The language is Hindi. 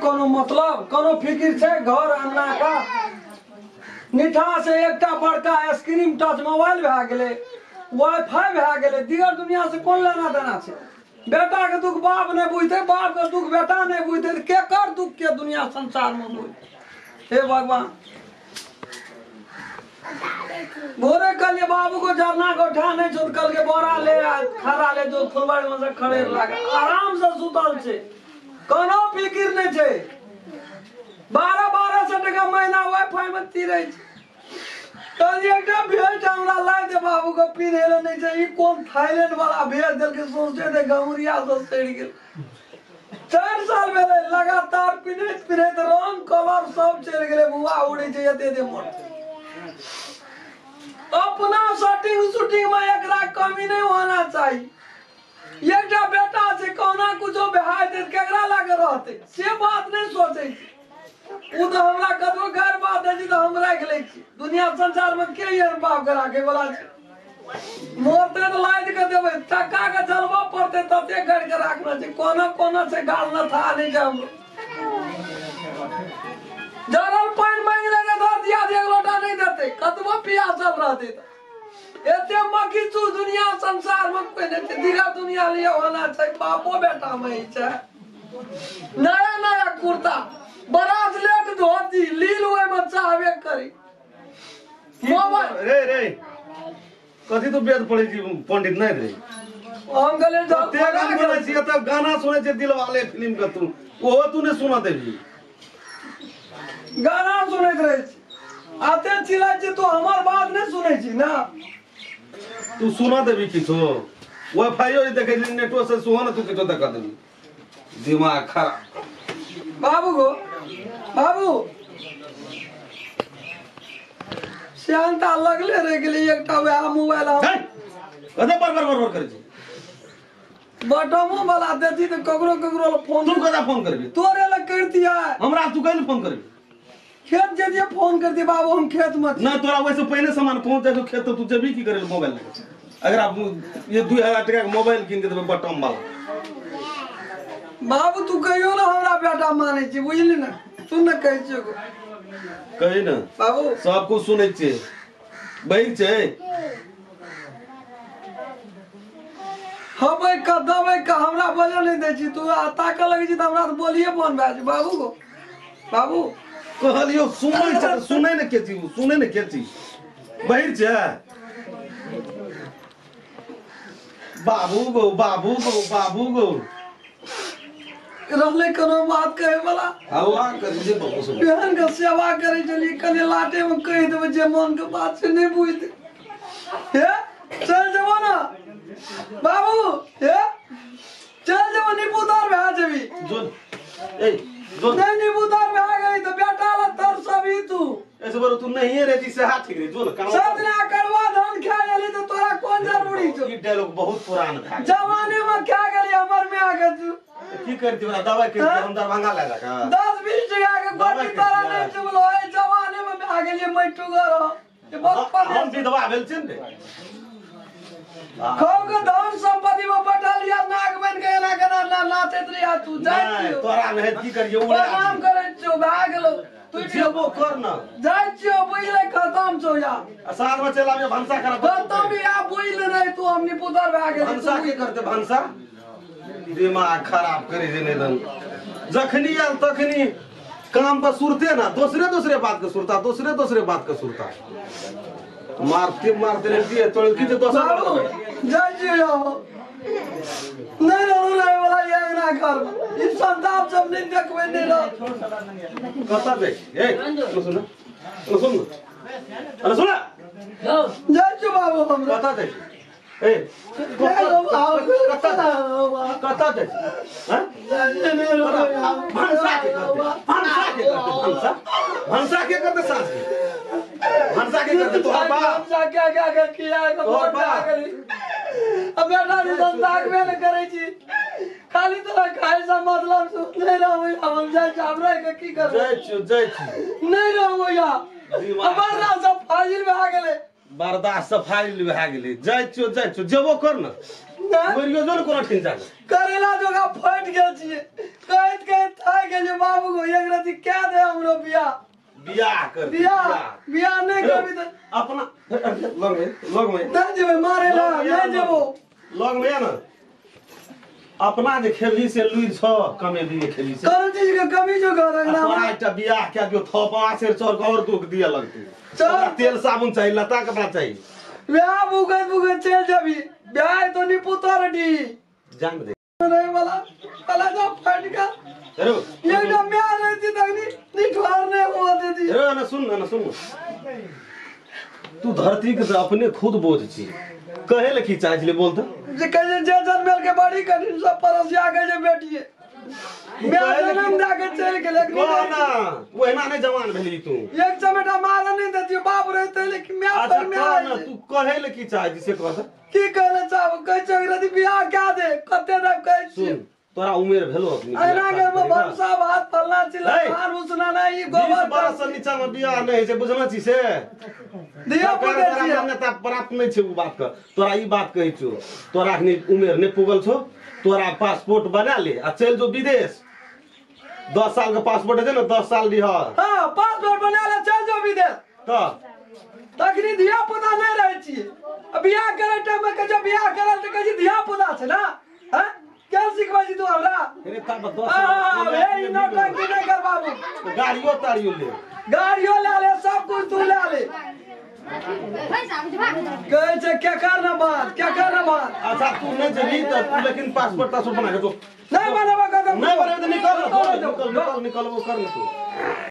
कोनो मतलब कोनो फिकिर छे घर अन्ना का निठा से एकटा बड़का स्क्रीन टच मोबाइल भए गेले वाईफाई भए गेले दिगर दुनिया से कोन लेना देना छे बेटा के दुख बाप ने बुझते बाप के दुख बेटा ने बुझते के कर दुख के दुनिया संसार में बुझ हे भगवान भोरे कल ये बाबू को जरना को उठा नहीं छोड़ कल के बोरा ले खड़ा ले जो फुलवाड़ी में से खड़े लगे आराम से सुतल छे कोनो फिकिर नहीं छे 1200 टका महीना वाईफाई में तीरे कल एकटा भेज हमरा लाई दे बाबू को पिनेले नहीं छे ई कोन थाईलैंड वाला भेज देल के सोचे दे गौरिया से सड़ गेल 4 साल भेले लगातार पिनेत रंग कलर सब चल गेले बुआ उड़े छे एते दे मोट अपना शूटिंग शूटिंग में एकरा कमी नहीं होना चाहिए एकटा बेटा से कोना कुछो बेहाय दे केकरा लागे रहते से बात नहीं सोचे उ तो हमरा कदो घर बात है तो हम रख ले छी दुनिया संसार में के यार बाप करा के वाला छै मोरते तो लाइट के देबे टका के जलवा पड़ते तते घर के रखना छै कोना कोना से गालना था नहीं जाम जरल पानी मांग लेने धर दिया एक लोटा नहीं देते कतबो प्यासल रहते एते मक्खी तू दुनिया संसार में कोई नहीं दिगा दुनिया लिए होना चाहिए बापो बेटा में ही छै नया नया कुर्ता ब्रासलेट धोती लील हुए में चाहबे करी मोबाइल रे कथी तो वेद पढ़े छी पंडित नहीं रे हम गले जो ते गाना बोले छी त गाना सुने छी दिल वाले फिल्म का तू ओहो तू ने सुना देबी गाना सुनत रहे छी आते चिल्ला छी तो हमार बात नहीं सुने छी ना तू सुना देबी किछो वाईफाई ओ देखे नेटवर्क से सुहा ना तू किछो देखा देबी दिमाग खराब बाबू शांता लगले रे गेली एकटा वे मोबाइल कदे पर करे छी बटमो वाला देती तो ककरो फोन तू कदा फोन करबी तोरे लग कर दिया हमरा तू कइले फोन करबी खेत जे दिए फोन कर दे बाबू हम खेत में ना तोरा वैसे पहले सामान पहुंच जाए तो खेत तो तू जबी की करे मोबाइल अगर आप ये 2000 टका का मोबाइल किन के देबे बटम वाला बाबू तू कहियो ना हमरा बेटा माने छी बुझली ना तू न कह छियो कहि ना बाबू सब कुछ सुनै छी बहिर छै हबै का दबै का हमरा बोले नहीं दे छी तू ताके लगे छी त हमरा तो बोलिए फोन भए छी बाबू कहलियो सुनै ने के छी बहिर छै बाबू गो रहले कोनो बात कहे वाला हल्ला कर जे बाबू सब बहन के सेवा करे चली कने लाटे में कह देबे जे मन के बात से नहीं बुझते हे चल जबो ना बाबू हे चल जबो निपुतार भए जेबी जोन नहीं निपुतार भए गई तो बेटा ला तर सभी तू ऐसे बरो तू नहीं रहती से हाथ ठीक रे जोन सतना करवा धन खा गेली तो तोरा कौन जरूरी छो ई डायलॉग बहुत पुराना था जवानी में क्या गेली हमर में आके तू की करती बड़ा दवा के हम दरभंगा लगा का 10-20 टका के गोटी तारा नहीं चुगलो है जवानी में आ गेली मैटू गरो ये बहुत पर हम विधवा भेल छिन रे खो के धन संपत्ति में बैठल या नाग बन के ना कना नाचत रिया तू जाय तोरा नहीं की करियो प्रणाम करे छो भाग गेलो तू जेबो कर ना जाय छियो बुझले खत्म छो या साथ में चला में भंसा कर खत्म या बुझले नहीं तू हमनी पुतर भाग गेली भंसा के करते भंसा दिमाग खराब करे देने दन जखनी आल तखनी काम पर सुरते ना दूसरे बात के सुरता दूसरे बात के सुरता मारते नहीं दिए तो की जो दोसर जय जी हो नहीं रे वाला ये ना कर इस संताप सब नहीं देखबे नहीं रो कता देख ए सुन अरे सुन जय जी बाबू हम कता देख ए कता देख हां नहीं रो भंसा के करते सांस भंसा के करते तो भंसा क्या किया तो बहुत गली अब बेटा ने संताक में न करे छी खाली तोरा खाए सा मतलब सुन नहीं रहो हम जाय चावरा के की कर जय नहीं रहो या हमर ना सब फाजिल में आ गेले बर्दाश्त से फाइल भए गेलै जाइ छियो जेबो कर न मरियो जो न कोनो ठिन जाके करेला जोगा फट गेल छिए कहत कहत थाय गेल जे बाबू को एक राति क्या दे हमरो बियाह बियाह कर बियाह नहीं करबी त अपना लग में नहीं जेबे मारे ला नहीं जेबो लग में ना अपना जे खेली से लुई छ कमे दिए खेली से कौन चीज के कमी जो घर रखना अपना एकटा बियाह क्या जो थपा से चोर का और दुख दिया लगती चल। तेल साबुन चाहिए लता कपड़ा चाहिए ब्याह बुगत चल जाबी ब्याह तो नहीं पुतर डी जान दे नहीं वाला कला जा फट का हेरो ये ना मैं रहती तक नहीं ठोर नहीं हुआ देती हेरो ना सुन तू धरती के अपने खुद बोझ छी कहे ले की चाहे ले बोल तो जे कहे जे जन्मेल के बड़ी कठिन सब परस जा के जे बेटिए मैं जन्म दा के चल के लेकिन ना वो ना नहीं जवान भेली तू एक चमेटा मार नहीं देती बाप रहते लेकिन मैं अच्छा पर में ना तू कहे ले की चाहे जिसे कह की कहले चाहो कह चगरती बियाह क्या दे कते दब कह सुन तोरा उम्र भेलो अपनी आना के में भरसा भात फलना चिल्ला खान उसना नहीं गोबर 20 बरस से नीचा में बियाह नहीं छै बुझना छी से दिया पुगे छिए मान्यता प्राप्त नहीं छै उ बात का तोरा ई बात कहि छो तोरा अखनी उम्र नहीं पुगल छो तोरा पासपोर्ट बना ले आ चल जो विदेश 10 साल का पासपोर्ट है ना 10 साल दिह हां पासपोर्ट बना ले चल जो विदेश तो तखनी धिया पुता नहीं रहे छिए बियाह करे टाइम में कह बियाह करल त कह धिया पुता छै ना हैं क्या सिखबा जी तू हमरा अरे तब 10 हां बे ई नौटंकी नहीं कर बाबू गाड़ियों ताड़ियों ले गाड़ियों ले ले सब कुछ तू ले ले कहे छे क्या करना बात अच्छा तू नहीं जबी तो लेकिन पासपोर्ट बना के तो नहीं बनेबा कदम नहीं बने तो निकल वो कर तू